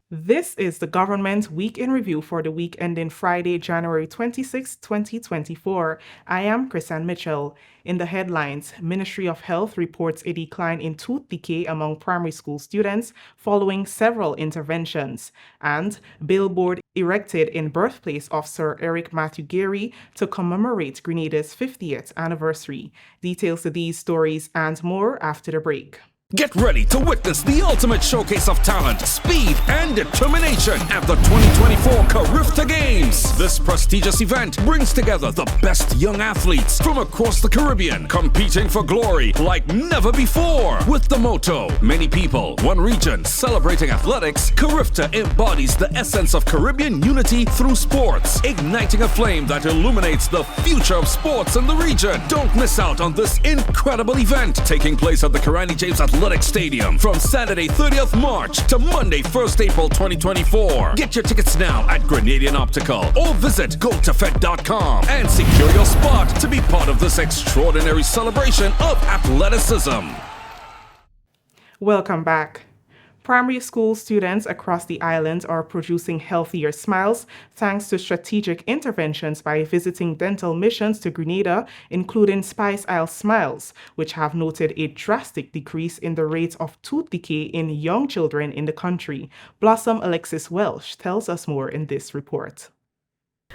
This is the government week in review for the week ending Friday, January 26, 2024. I am Chrisanne Mitchell. In the headlines, Ministry of Health reports a decline in tooth decay among primary school students following several interventions, and billboard erected in birthplace of Sir Eric Matthew Geary to commemorate Grenada's 50th anniversary. Details to these stories and more after the break. Get ready to witness the ultimate showcase of talent, speed, and determination at the 2024 Carriacou Games. This prestigious event brings together the best young athletes from across the Caribbean, competing for glory like never before. With the motto, many people, one region, celebrating athletics, Carriacou embodies the essence of Caribbean unity through sports, igniting a flame that illuminates the future of sports in the region. Don't miss out on this incredible event, taking place at the Carani James Athletic Stadium from Saturday 30th March to Monday 1st April 2024. Get your tickets now at Grenadian Optical or visit gotofed.com and secure your spot to be part of this extraordinary celebration of athleticism. Welcome back. Primary school students across the island are producing healthier smiles thanks to strategic interventions by visiting dental missions to Grenada, including Spice Isle Smiles, which have noted a drastic decrease in the rate of tooth decay in young children in the country. Blossom Alexis Welsh tells us more in this report.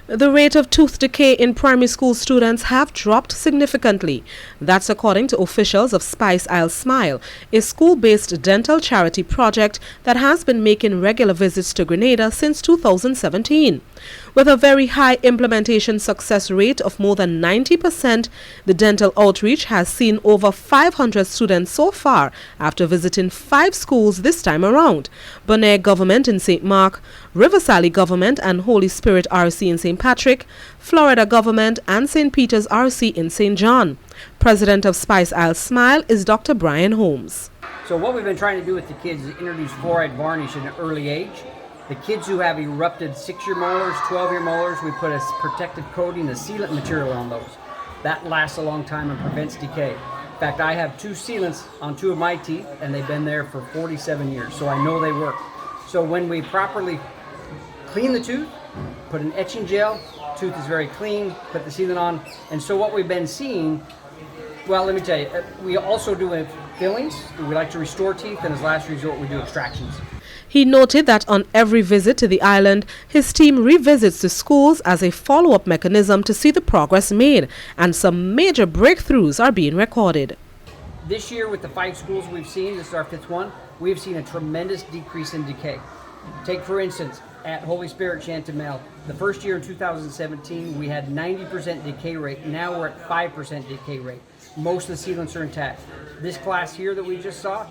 The rate of tooth decay in primary school students have dropped significantly. That's according to officials of Spice Isle Smile, a school-based dental charity project that has been making regular visits to Grenada since 2017. With a very high implementation success rate of more than 90%, the dental outreach has seen over 500 students so far after visiting 5 schools this time around: Bonaire Government in St. Mark, Riversally Government and Holy Spirit RC in St. Patrick, Florida Government and St. Peter's RC in St. John. President of Spice Isle Smile is Dr. Brian Holmes. So what we've been trying to do with the kids is introduce fluoride varnish at an early age. The kids who have erupted 6-year molars, 12-year molars, we put a protective coating, a sealant material on those. That lasts a long time and prevents decay. In fact, I have 2 sealants on 2 of my teeth, and they've been there for 47 years, so I know they work. So when we properly clean the tooth, put an etching gel, tooth is very clean, put the sealant on, and so what we've been seeing, well, let me tell you, we also do fillings. We like to restore teeth, and as last resort, we do extractions. He noted that on every visit to the island, his team revisits the schools as a follow-up mechanism to see the progress made, and some major breakthroughs are being recorded. This year, with the 5 schools we've seen, this is our 5th one, we've seen a tremendous decrease in decay. Take, for instance, at Holy Spirit Chantemelle, the first year in 2017, we had 90% decay rate. Now we're at 5% decay rate. Most of the sealants are intact. This class here that we just saw,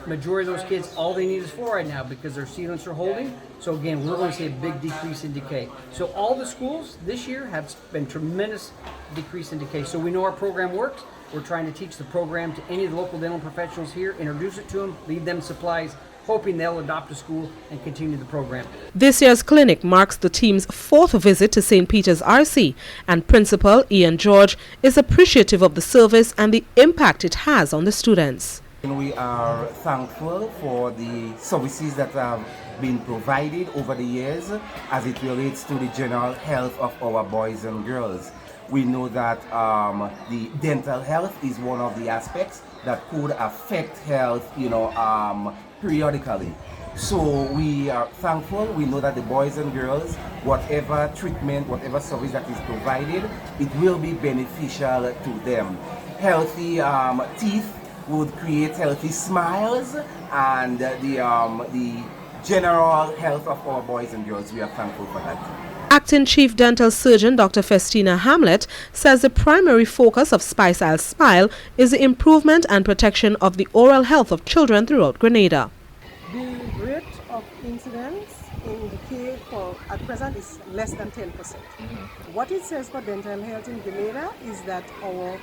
majority of those kids, all they need is fluoride now because their sealants are holding. So again, we're going to see a big decrease in decay. So all the schools this year have been tremendous decrease in decay. So we know our program works. We're trying to teach the program to any of the local dental professionals here, introduce it to them, leave them supplies, hoping they'll adopt the school and continue the program. This year's clinic marks the team's 4th visit to St. Peter's RC, and Principal Ian George is appreciative of the service and the impact it has on the students. We are thankful for the services that have been provided over the years as it relates to the general health of our boys and girls. We know that the dental health is one of the aspects that could affect health, periodically. So we are thankful. We know that the boys and girls, whatever treatment, whatever service that is provided, it will be beneficial to them. Healthy teeth would create healthy smiles, and the general health of our boys and girls, we are thankful for that. Acting Chief Dental Surgeon Dr. Festina Hamlet says the primary focus of Spice Isle Smile is the improvement and protection of the oral health of children throughout Grenada. The rate of incidence in decay at present is less than 10%. What it says for dental health in Grenada is that our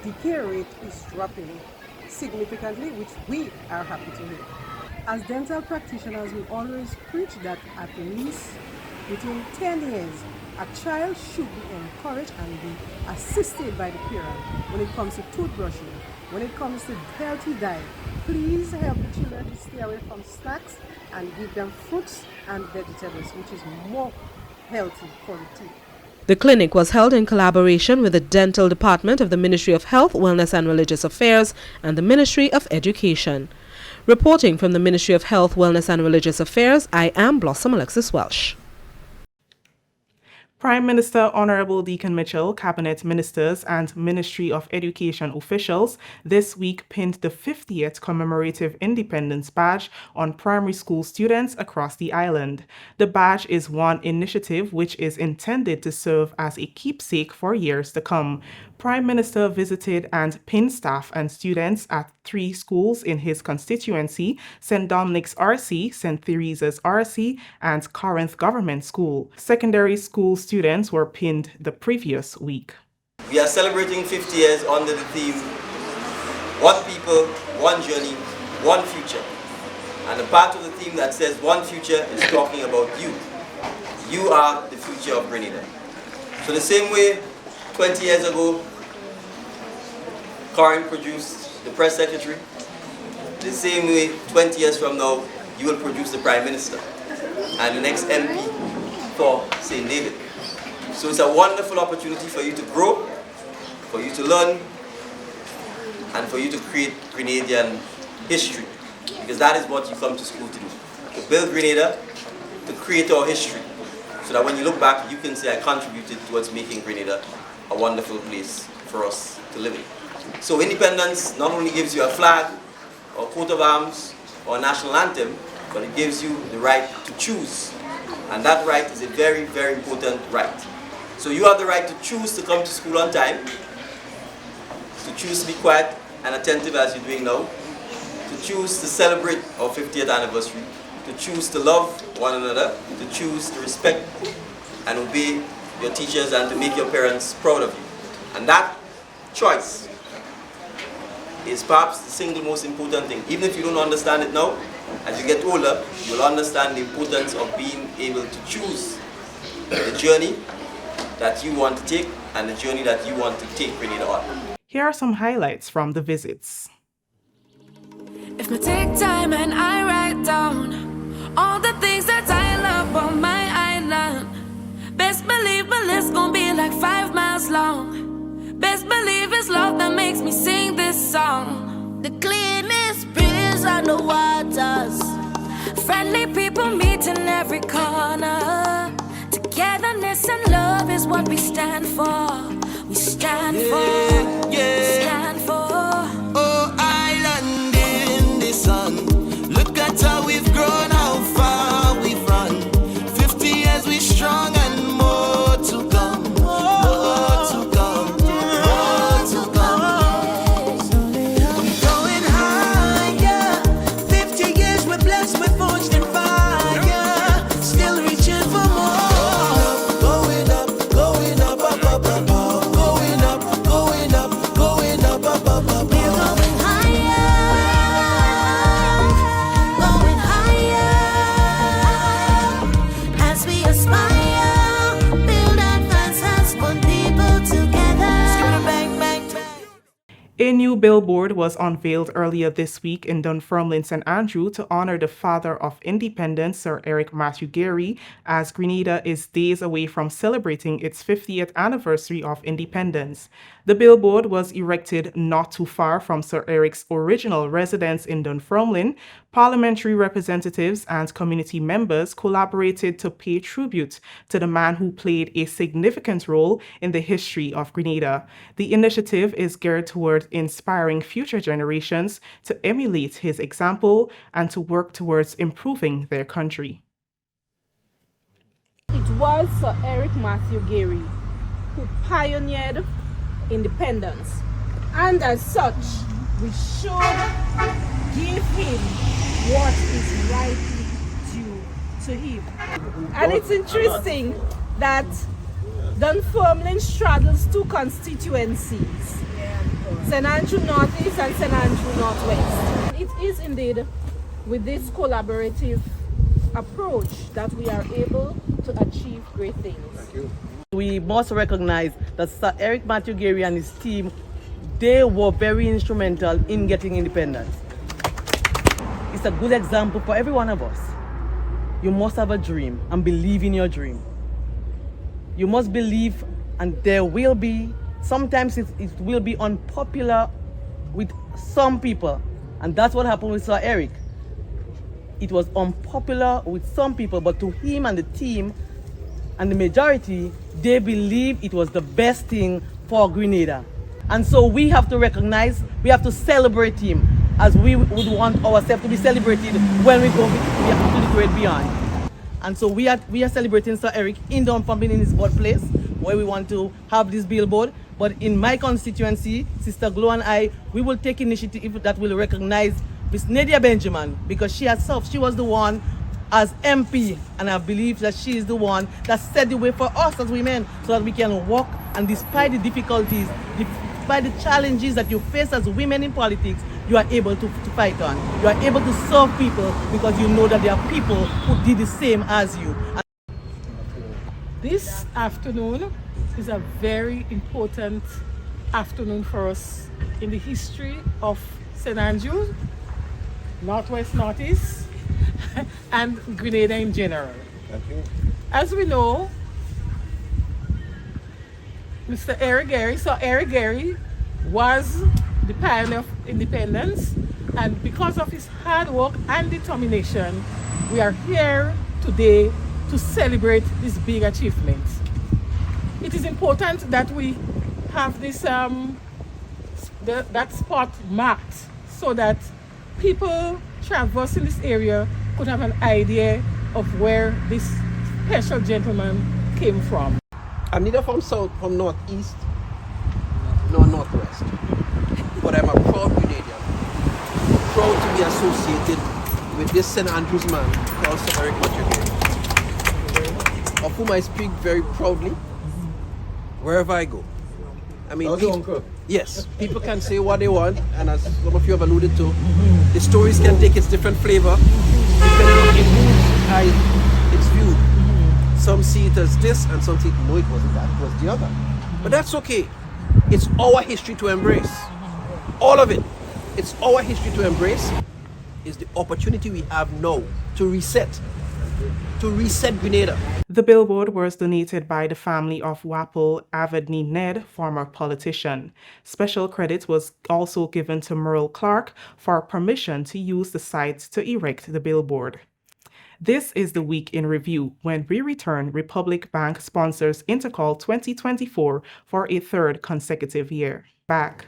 decay rate is dropping significantly, which we are happy to hear. As dental practitioners, we always preach that at least within 10 years, a child should be encouraged and be assisted by the parent when it comes to toothbrushing, when it comes to healthy diet. Please help the children to stay away from snacks and give them fruits and vegetables, which is more healthy for the teeth. The clinic was held in collaboration with the Dental Department of the Ministry of Health, Wellness and Religious Affairs and the Ministry of Education. Reporting from the Ministry of Health, Wellness and Religious Affairs, I am Blossom Alexis Welsh. Prime Minister Honorable Deacon Mitchell, Cabinet Ministers and Ministry of Education officials this week pinned the 50th commemorative Independence Badge on primary school students across the island. The badge is one initiative which is intended to serve as a keepsake for years to come. Prime Minister visited and pinned staff and students at 3 schools in his constituency: St. Dominic's RC, St. Theresa's RC, and Corinth Government School. Secondary school students were pinned the previous week. We are celebrating 50 years under the theme, one people, one journey, one future. And a part of the theme that says one future is talking about you. You are the future of Grenada. So the same way 20 years ago, Corinth produced the press secretary, the same way 20 years from now, you will produce the Prime Minister and the next MP for St. David. So it's a wonderful opportunity for you to grow, for you to learn, and for you to create Grenadian history. Because that is what you come to school to do. To build Grenada, to create our history. So that when you look back, you can say, I contributed towards making Grenada a wonderful place for us to live in. So independence not only gives you a flag, or coat of arms, or a national anthem, but it gives you the right to choose. And that right is a very, very important right. So you have the right to choose to come to school on time, to choose to be quiet and attentive as you're doing now, to choose to celebrate our 50th anniversary, to choose to love one another, to choose to respect and obey your teachers and to make your parents proud of you. And that choice is perhaps the single most important thing. Even if you don't understand it now, as you get older, you will understand the importance of being able to choose the journey that you want to take and the journey that you want to take Grenada on. Here are some highlights from the visits. If I take time and I write down all the things that I love on my island, best believe my list gon' be like 5 miles long. Best believe it's love that makes me sing this song. The cleanest breeze on the waters, friendly people meet in every corner. Togetherness and love is what we stand for. We stand for. Stand for. Oh, island in the sun. Look at how we've grown, how far we've run. 50 years we strong and more to come. More to come. More to come. I'm going higher. 50 years we're blessed, we're forged in fire. Still reaching for more. Going up, going up, up, up, up, up. Going up, going up, going up, up, up, up. We're going higher. Going higher. As we aspire, build advances, put people together. Bang, bang, bang. A new billboard was unveiled earlier this week in Dunfermline, St. Andrew to honor the father of independence, Sir Eric Matthew Gerry, as Grenada is days away from celebrating its 50th anniversary of independence. The billboard was erected not too far from Sir Eric's original residence in Dunfermline. Parliamentary representatives and community members collaborated to pay tribute to the man who played a significant role in the history of Grenada. The initiative is geared toward inspiring future generations to emulate his example and to work towards improving their country. It was Sir Eric Matthew Gerry who pioneered independence, and as such, we should give him what is rightly due to him. And it's interesting that Dunfermline straddles 2 constituencies, St. Andrew Northeast and St. Andrew Northwest. It is indeed with this collaborative approach that we are able to achieve great things. We must recognize that Sir Eric Matthew Gerry and his team, they were very instrumental in getting independence. It's a good example for every one of us. you must have a dream and believe in your dream. You must believe, and there will be, sometimes it will be unpopular with some people, and that's what happened with Sir Eric. It was unpopular with some people, but to him and the team and the majority, they believed it was the best thing for Grenada. And so we have to recognize, we have to celebrate him as we would want ourselves to be celebrated when we go to the great beyond. And so we are celebrating Sir Eric in Dunfermline in his birthplace, where we want to have this billboard. But in my constituency, Sister Glo and I, we will take initiative that will recognize Miss Nadia Benjamin, because she herself, she was the one as MP, and I believe that she is the one that set the way for us as women so that we can walk, and despite the difficulties, despite the challenges that you face as women in politics, you are able to fight on. You are able to serve people because you know that there are people who did the same as you. This afternoon is a very important afternoon for us in the history of St. Andrews, Northwest, Northeast, and Grenada in general. As we know, Mr. Eric Gary, so Eric Gary was the pioneer of independence, and because of his hard work and determination, we are here today to celebrate this big achievement. It is important that we have this that spot marked so that people traversing this area could have an idea of where this special gentleman came from. I'm neither from south, from northeast, nor northwest, but I'm a proud Grenadian, proud to be associated with this St. Andrews man called Sir Eric Matthew, of whom I speak very proudly wherever I go. I mean, yes, people can say what they want, and as some of you have alluded to, the stories can take its different flavor depending on in whose eye it's viewed. Some see it as this, and some see, no, it wasn't that, it was the other. But that's okay. It's our history to embrace. All of it. It's our history to embrace. It's the opportunity we have now to reset Grenada. The billboard was donated by the family of Wapple Avadni Ned, former politician. Special credit was also given to Merle Clark for permission to use the site to erect the billboard. This is the Week in Review. When we return, Republic Bank sponsors Intercall 2024 for a third consecutive year. Back.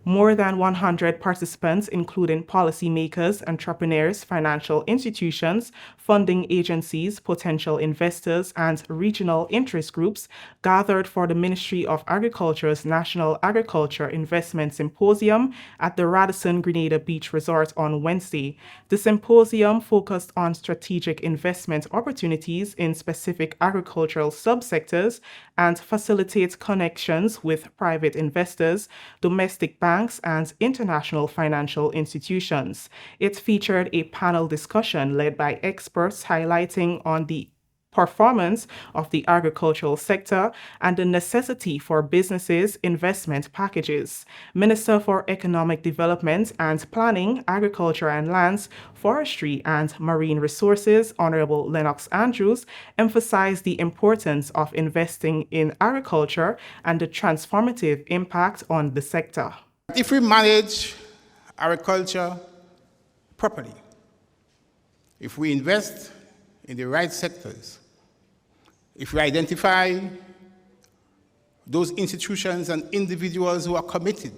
More than 100 participants, including policymakers, entrepreneurs, financial institutions, funding agencies, potential investors, and regional interest groups, gathered for the Ministry of Agriculture's National Agriculture Investment Symposium at the Radisson Grenada Beach Resort on Wednesday. The symposium focused on strategic investment opportunities in specific agricultural subsectors and facilitates connections with private investors, domestic banks, and international financial institutions. It featured a panel discussion led by experts highlighting on the performance of the agricultural sector and the necessity for businesses' investment packages. Minister for Economic Development and Planning, Agriculture and Lands, Forestry and Marine Resources, Honorable Lennox Andrews, emphasized the importance of investing in agriculture and the transformative impact on the sector. If we manage agriculture properly, if we invest in the right sectors, if we identify those institutions and individuals who are committed,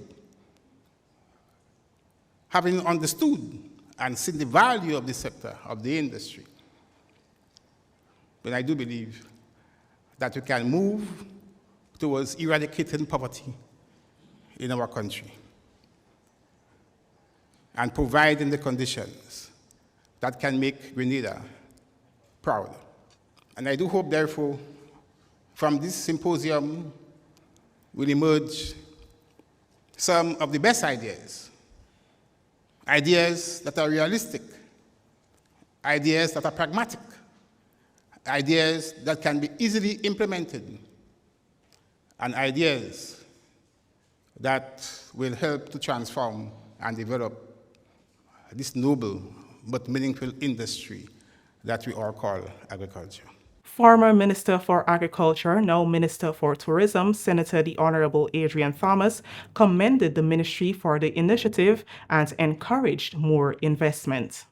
having understood and seen the value of the sector, of the industry, then I do believe that we can move towards eradicating poverty in our country and providing the conditions that can make Grenada proud. And I do hope, therefore, from this symposium will emerge some of the best ideas, ideas that are realistic, ideas that are pragmatic, ideas that can be easily implemented, and ideas that will help to transform and develop this noble but meaningful industry that we all call agriculture. Former Minister for Agriculture, now Minister for Tourism, Senator the Honorable Adrian Thomas, commended the ministry for the initiative and encouraged more investment.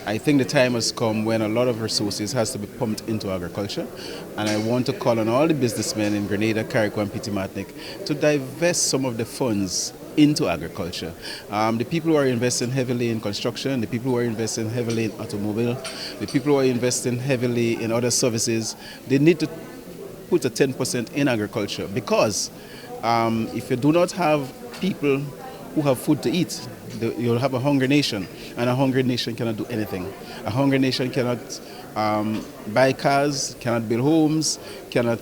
I think the time has come when a lot of resources has to be pumped into agriculture, and I want to call on all the businessmen in Grenada, Carriacou and Petit Martinique to divest some of the funds into agriculture. The people who are investing heavily in construction, the people who are investing heavily in automobile, the people who are investing heavily in other services, they need to put a 10% in agriculture, because if you do not have people who have food to eat, you'll have a hungry nation, and a hungry nation cannot do anything. A hungry nation cannot buy cars, cannot build homes, cannot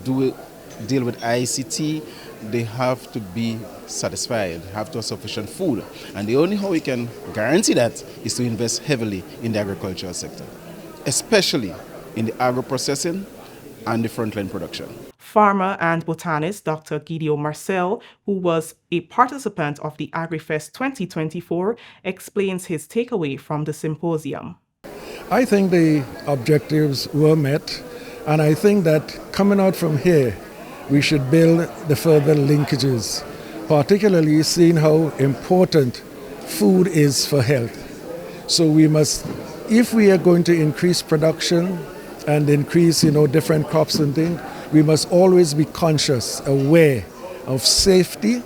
deal with ICT. They have to be satisfied, have to have sufficient food. And the only how we can guarantee that is to invest heavily in the agricultural sector, especially in the agro-processing and the frontline production. Farmer and botanist Dr. Gideon Marcel, who was a participant of the AgriFest 2024, explains his takeaway from the symposium. I think the objectives were met, and I think that coming out from here, we should build the further linkages, particularly seeing how important food is for health. So we must, if we are going to increase production and increase, different crops and things, we must always be conscious, aware of safety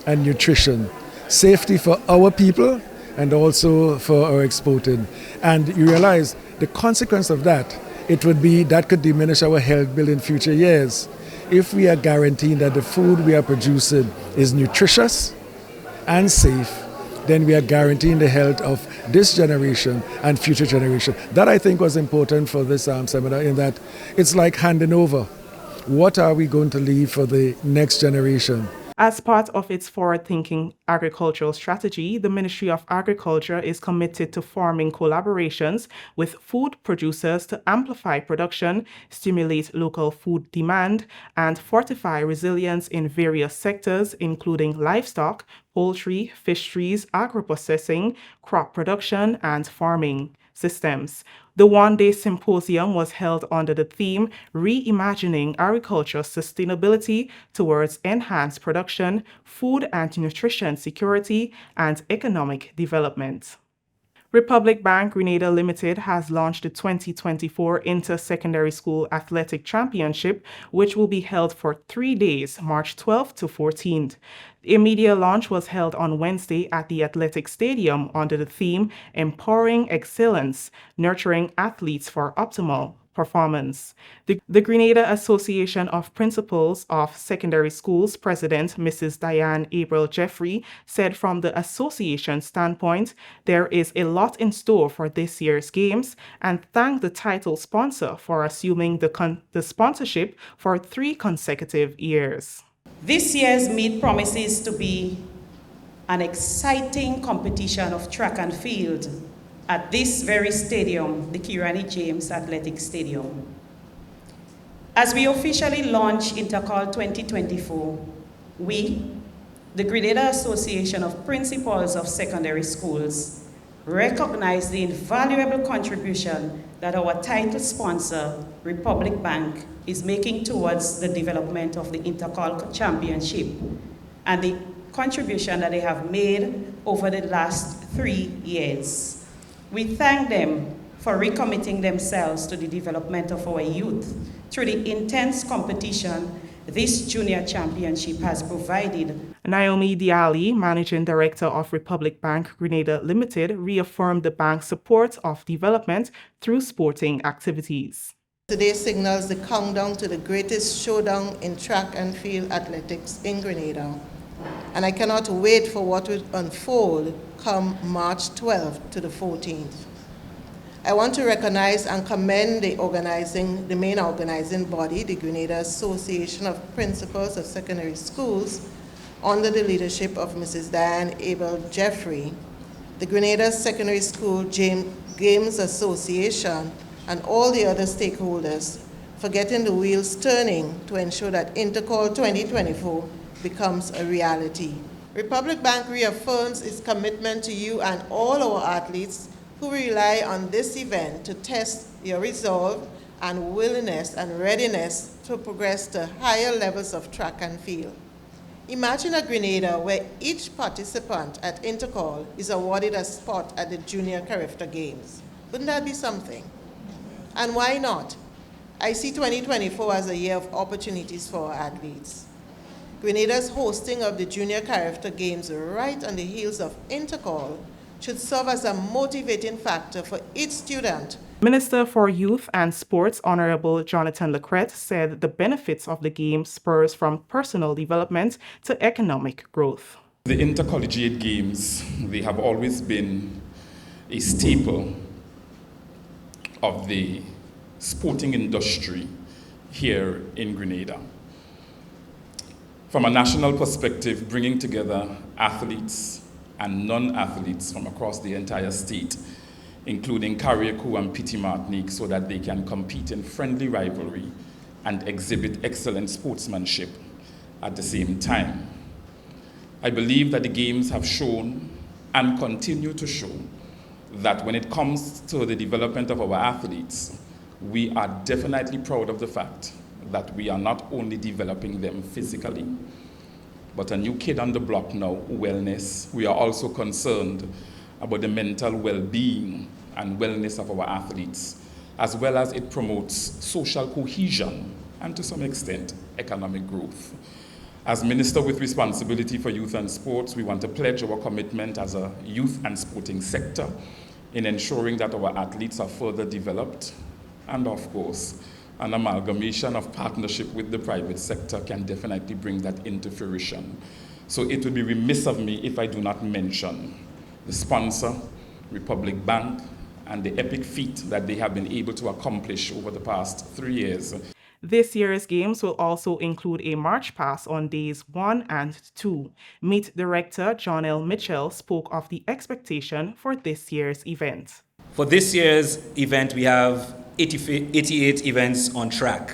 and nutrition. Safety for our people and also for our exporting. And you realize the consequence of that, it would be that could diminish our health bill in future years. If we are guaranteeing that the food we are producing is nutritious and safe, then we are guaranteeing the health of this generation and future generation. That I think was important for this seminar, in that it's like handing over. What are we going to leave for the next generation? As part of its forward-thinking agricultural strategy, the Ministry of Agriculture is committed to forming collaborations with food producers to amplify production, stimulate local food demand, and fortify resilience in various sectors, including livestock, poultry, fisheries, agro-processing, crop production, and farming systems. The one-day symposium was held under the theme Reimagining Agriculture Sustainability Towards Enhanced Production, Food and Nutrition Security, and Economic Development. Republic Bank Grenada Limited has launched the 2024 Inter-Secondary School Athletic Championship, which will be held for 3 days, March 12th to 14th. The media launch was held on Wednesday at the Athletic Stadium under the theme Empowering Excellence, Nurturing Athletes for Optimal Performance. The Grenada Association of Principals of Secondary Schools President Mrs. Diane Abel Jeffrey said from the association standpoint, there is a lot in store for this year's games, and thanked the title sponsor for assuming the sponsorship for 3 consecutive years. This year's meet promises to be an exciting competition of track and field at this very stadium, the Kirani James Athletic Stadium. As we officially launch Intercall 2024, we, the Grenada Association of Principals of Secondary Schools, recognize the invaluable contribution that our title sponsor, Republic Bank, is making towards the development of the Intercall Championship and the contribution that they have made over the last 3 years. We thank them for recommitting themselves to the development of our youth through the intense competition this junior championship has provided. Naomi Diali, Managing Director of Republic Bank Grenada Limited, reaffirmed the bank's support of development through sporting activities. Today signals the countdown to the greatest showdown in track and field athletics in Grenada. And I cannot wait for what will unfold come March 12th to the 14th. I want to recognize and commend the main organizing body, the Grenada Association of Principals of Secondary Schools, under the leadership of Mrs. Diane Abel Jeffrey, the Grenada Secondary School Games Association, and all the other stakeholders for getting the wheels turning to ensure that Intercall 2024 becomes a reality. Republic Bank reaffirms its commitment to you and all our athletes who rely on this event to test your resolve and willingness and readiness to progress to higher levels of track and field. Imagine a Grenada where each participant at Intercall is awarded a spot at the Junior Carifta Games. Wouldn't that be something? And why not? I see 2024 as a year of opportunities for our athletes. Grenada's hosting of the Junior Carifta Games right on the heels of Intercall should serve as a motivating factor for each student. Minister for Youth and Sports, Honorable Jonathan Lecret, said the benefits of the game spurs from personal development to economic growth. The intercollegiate games, they have always been a staple of the sporting industry here in Grenada. From a national perspective, bringing together athletes and non-athletes from across the entire state, including Carriacou and Petit Martinique, so that they can compete in friendly rivalry and exhibit excellent sportsmanship at the same time. I believe that the games have shown and continue to show that when it comes to the development of our athletes, we are definitely proud of the fact that we are not only developing them physically, but a new kid on the block now, wellness. We are also concerned about the mental well-being and wellness of our athletes, as well as it promotes social cohesion and to some extent, economic growth. As Minister with responsibility for youth and sports, we want to pledge our commitment as a youth and sporting sector in ensuring that our athletes are further developed, and of course, an amalgamation of partnership with the private sector can definitely bring that into fruition. So it would be remiss of me if I do not mention the sponsor, Republic Bank, and the epic feat that they have been able to accomplish over the past 3 years. This year's games will also include a march past on days 1 and 2. Meet Director John L. Mitchell spoke of the expectation for this year's event. For this year's event, we have 88 events on track.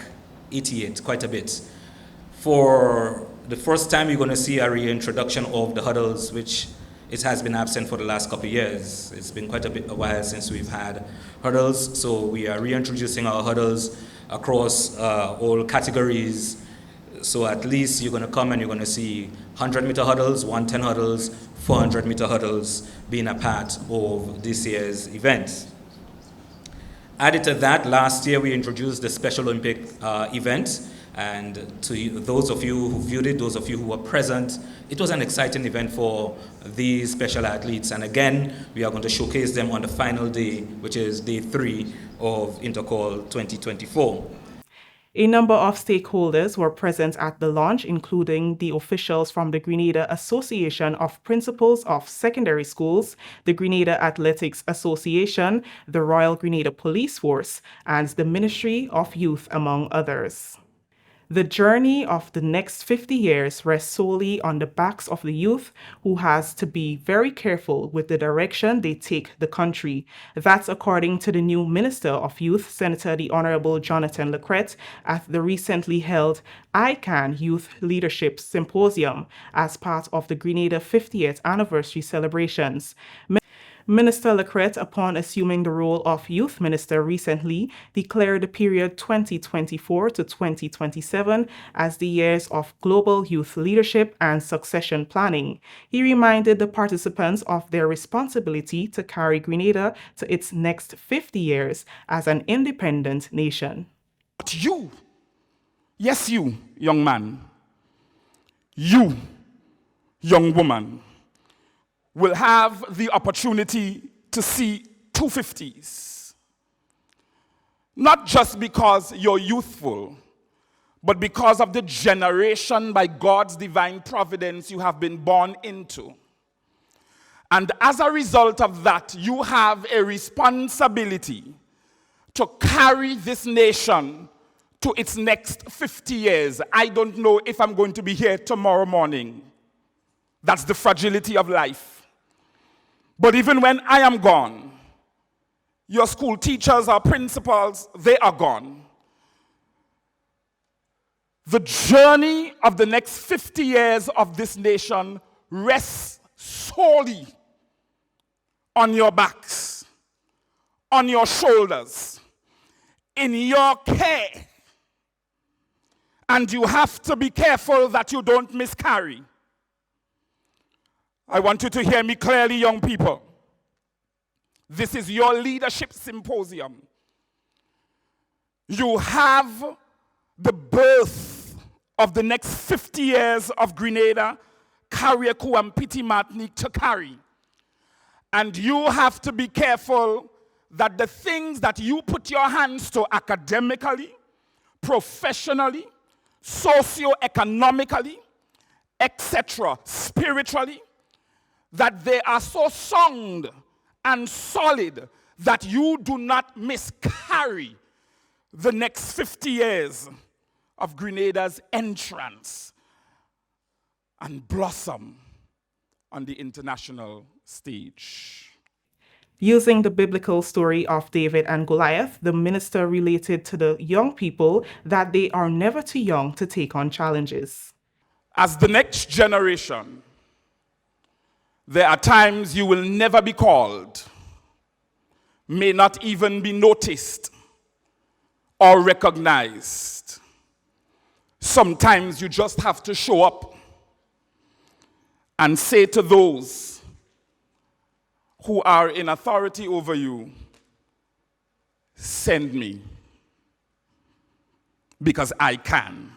88, quite a bit. For the first time, you're going to see a reintroduction of the hurdles, which it has been absent for the last couple of years. It's been quite a while since we've had hurdles, so we are reintroducing our hurdles across all categories. So at least you're going to come and you're going to see 100-meter hurdles, 110 hurdles, 400-meter hurdles being a part of this year's event. Added to that, last year we introduced the Special Olympic event, and to those of you who viewed it, those of you who were present, it was an exciting event for these special athletes. And again, we are going to showcase them on the final day, which is day 3 of Intercall 2024. A number of stakeholders were present at the launch, including the officials from the Grenada Association of Principals of Secondary Schools, the Grenada Athletics Association, the Royal Grenada Police Force, and the Ministry of Youth, among others. The journey of the next 50 years rests solely on the backs of the youth, who has to be very careful with the direction they take the country. That's according to the new Minister of Youth, Senator the Honorable Jonathan Lecret, at the recently held GIS Youth Leadership Symposium as part of the Grenada 50th anniversary celebrations. Minister Lecret, upon assuming the role of Youth Minister recently, declared the period 2024 to 2027 as the years of global youth leadership and succession planning. He reminded the participants of their responsibility to carry Grenada to its next 50 years as an independent nation. But you, yes you, young man, you, young woman, will have the opportunity to see 250s. Not just because you're youthful, but because of the generation by God's divine providence you have been born into. And as a result of that, you have a responsibility to carry this nation to its next 50 years. I don't know if I'm going to be here tomorrow morning. That's the fragility of life. But even when I am gone, your school teachers, our principals, they are gone. The journey of the next 50 years of this nation rests solely on your backs. on your shoulders, in your care. And you have to be careful that you don't miscarry. I want you to hear me clearly, young people. This is your leadership symposium. You have the birth of the next 50 years of Grenada, Carriacou, and Petit Martinique to carry. And you have to be careful that the things that you put your hands to academically, professionally, socio-economically, etc., spiritually, that they are so sound and solid that you do not miscarry the next 50 years of Grenada's entrance and blossom on the international stage. Using the biblical story of David and Goliath, the minister related to the young people that they are never too young to take on challenges. As the next generation, there are times you will never be called, may not even be noticed or recognized. Sometimes you just have to show up and say to those who are in authority over you, send me, because I can.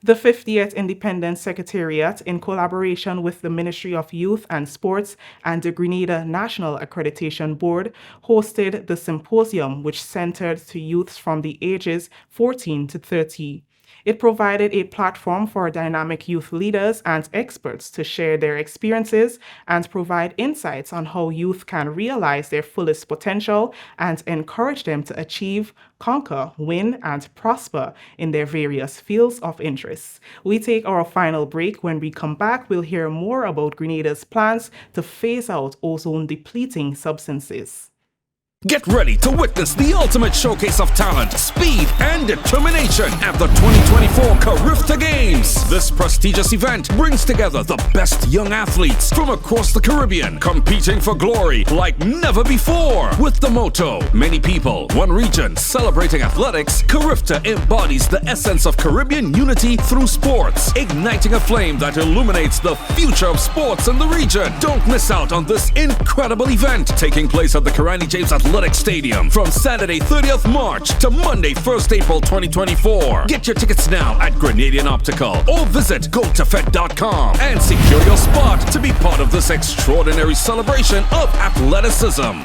The 50th Independence Secretariat, in collaboration with the Ministry of Youth and Sports and the Grenada National Accreditation Board, hosted the symposium, which centered to youths from the ages 14 to 30. It provided a platform for dynamic youth leaders and experts to share their experiences and provide insights on how youth can realize their fullest potential and encourage them to achieve, conquer, win, and prosper in their various fields of interest. We take our final break. When we come back, we'll hear more about Grenada's plans to phase out ozone-depleting substances. Get ready to witness the ultimate showcase of talent, speed, and determination at the 2024 Carriacou Games. This prestigious event brings together the best young athletes from across the Caribbean, competing for glory like never before. With the motto, many people, one region, celebrating athletics, Carriacou embodies the essence of Caribbean unity through sports, igniting a flame that illuminates the future of sports in the region. Don't miss out on this incredible event, taking place at the Carriacou James Athletic Stadium from Saturday 30th March to Monday 1st April 2024. Get your tickets now at Grenadian Optical or visit gotofed.com and secure your spot to be part of this extraordinary celebration of athleticism.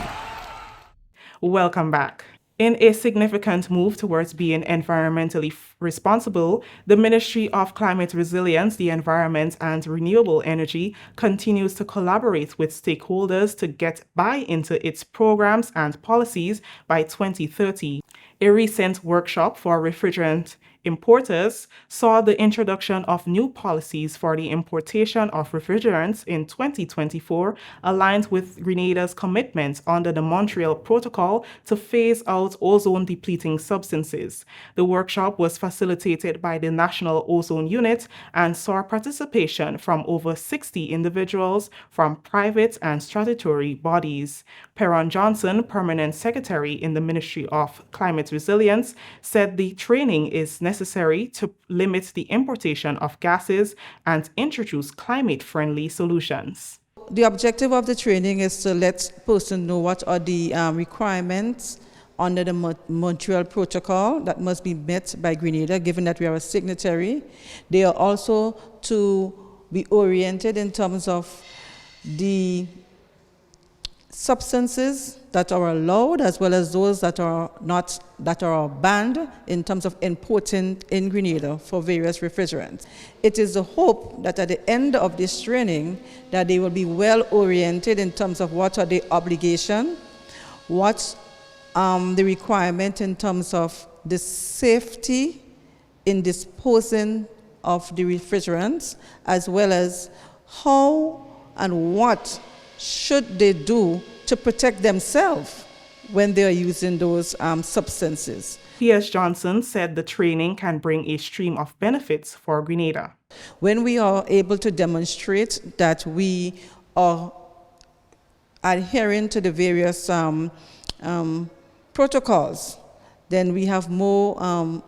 Welcome back. In a significant move towards being environmentally responsible, the Ministry of Climate Resilience, the Environment and Renewable Energy continues to collaborate with stakeholders to get buy-in into its programs and policies by 2030. A recent workshop for refrigerant importers saw the introduction of new policies for the importation of refrigerants in 2024, aligned with Grenada's commitment under the Montreal Protocol to phase out ozone-depleting substances. The workshop was facilitated by the National Ozone Unit and saw participation from over 60 individuals from private and statutory bodies. Perron Johnson, Permanent Secretary in the Ministry of Climate Resilience, said the training is necessary to limit the importation of gases and introduce climate-friendly solutions. The objective of the training is to let persons know what are the requirements under the Montreal Protocol that must be met by Grenada, given that we are a signatory. They are also to be oriented in terms of the substances that are allowed as well as those that are not, that are banned in terms of importing in Grenada for various refrigerants. It is the hope that at the end of this training that they will be well oriented in terms of what are the obligation, what the requirement in terms of the safety in disposing of the refrigerants, as well as how and what should they do to protect themselves when they are using those substances. P.S. Johnson said the training can bring a stream of benefits for Grenada. When we are able to demonstrate that we are adhering to the various protocols, then we have more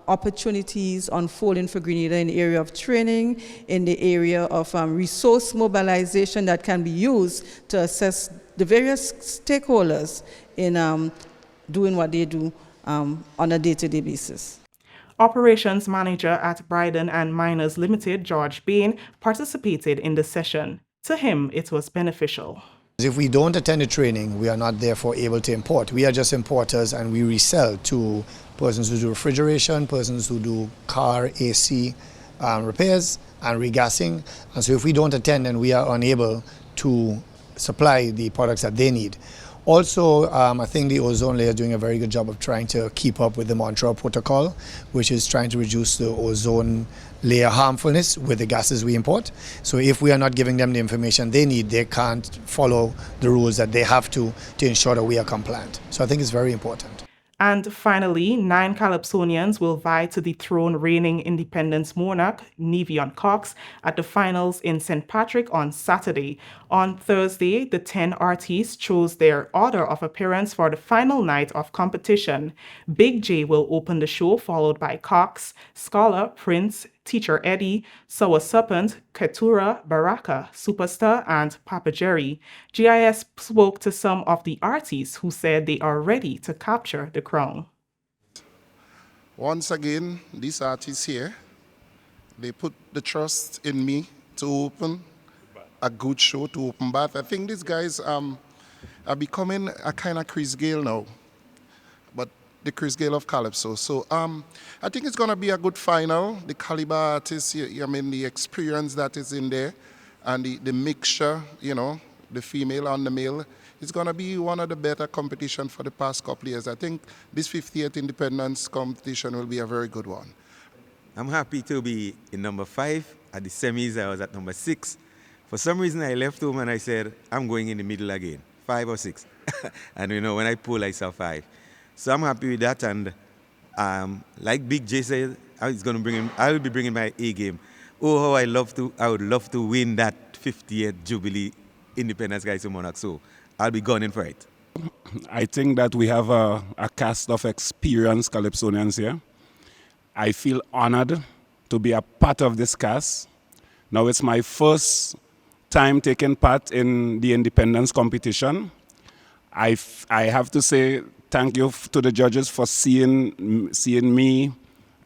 opportunities unfolding for Grenada in the area of training, in the area of resource mobilization that can be used to assess the various stakeholders in doing what they do on a day-to-day basis. Operations Manager at Bryden and Miners Limited, George Bain, participated in the session. To him, it was beneficial. If we don't attend the training, we are not therefore able to import. We are just importers and we resell to persons who do refrigeration, persons who do car AC repairs and regassing. And so if we don't attend, then we are unable to supply the products that they need. Also, I think the ozone layer is doing a very good job of trying to keep up with the Montreal Protocol, which is trying to reduce the ozone layer harmfulness with the gases we import. So if we are not giving them the information they need, they can't follow the rules that they have to ensure that we are compliant. So I think it's very important. And finally, 9 Calypsonians will vie to dethrone reigning independence monarch Nevion Cox at the finals in St. Patrick on Saturday. On Thursday, the 10 artists chose their order of appearance for the final night of competition. Big J will open the show, followed by Cox, Scholar, Prince, Teacher Eddie, Sour Serpent, Keturah, Baraka, Superstar, and Papa Jerry. GIS spoke to some of the artists who said they are ready to capture the crown. Once again, these artists here, they put the trust in me to open a good show, to open bath. I think these guys are becoming a kind of Chris Gayle now, but the Chris Gayle of Calypso. So I think it's going to be a good final. The caliber artists, I mean, the experience that is in there and the mixture, you know, the female and the male, it's going to be one of the better competition for the past couple of years. I think this 50th Independence competition will be a very good one. I'm happy to be in number 5. At the semis, I was at number 6. For some reason, I left home and I said, I'm going in the middle again, 5 or 6. And you know, when I pulled, I saw 5. So I'm happy with that, and like Big J said, I will be bringing my A game. Oh, how I would love to win that 50th Jubilee Independence Guys of Monarch. So I'll be gunning for it. I think that we have a cast of experienced Calypsonians here. I feel honored to be a part of this cast. Now it's my first time taking part in the independence competition. I have to say thank you to the judges for seeing me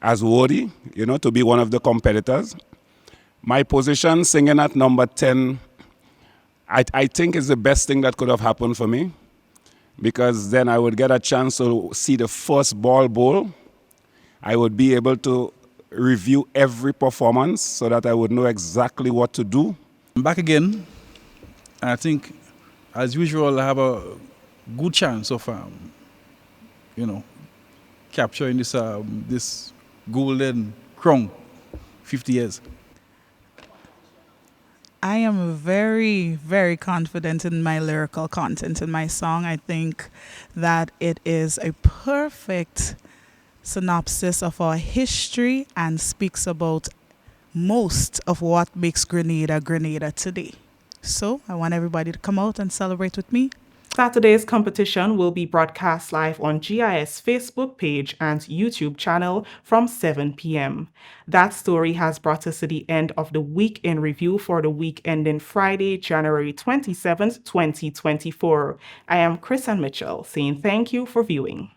as worthy, you know, to be one of the competitors. My position, singing at number 10, I think is the best thing that could have happened for me, because then I would get a chance to see the first ball bowl. I would be able to review every performance so that I would know exactly what to do. I'm back again. I think, as usual, I have a good chance of, you know, capturing this golden crown, 50 years. I am very, very confident in my lyrical content in my song. I think that it is a perfect synopsis of our history and speaks about most of what makes Grenada, Grenada today. So I want everybody to come out and celebrate with me. Saturday's competition will be broadcast live on GIS Facebook page and YouTube channel from 7 p.m. That story has brought us to the end of the Week in Review for the week ending Friday, January 27th, 2024. I am Chris and Mitchell saying thank you for viewing.